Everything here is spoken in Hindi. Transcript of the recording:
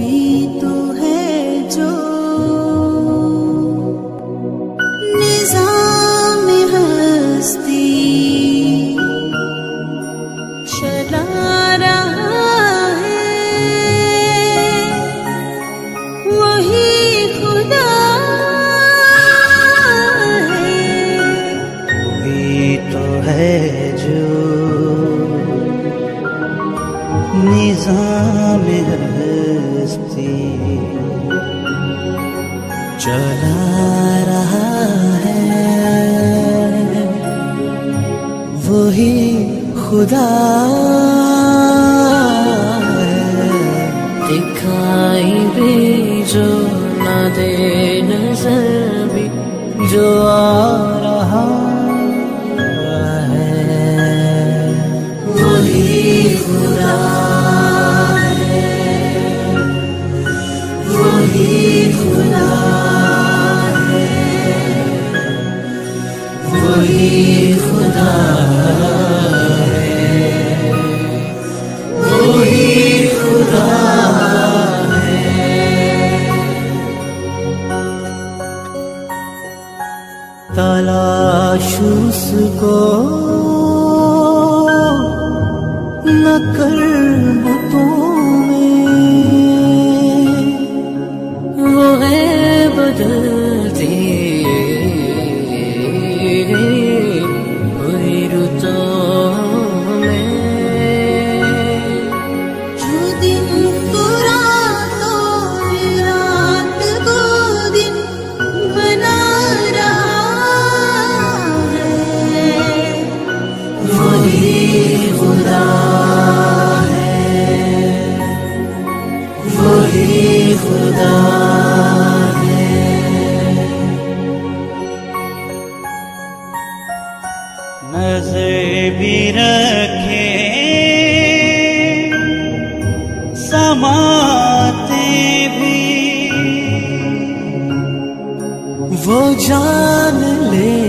वही तो है जो निज़ाम हस्ती चला रहा है, वही खुदा है। वही तो है जो निज़ाम हस्ती चला रहा है, वही खुदा है। दिखाई भी जो न दे नजर भी जो आ रहा है, वही खुदा है, वही खुदा है, वही खुदा है, वही खुदा है। तलाश उसको न कर बुतों में, वो है बदलती हुई रुतों में। जो दिन को रातों, रात को दिन बना रहा है, वही खुदा है, वही खुदा है। नजर भी रखे समाते भी, वो जान ले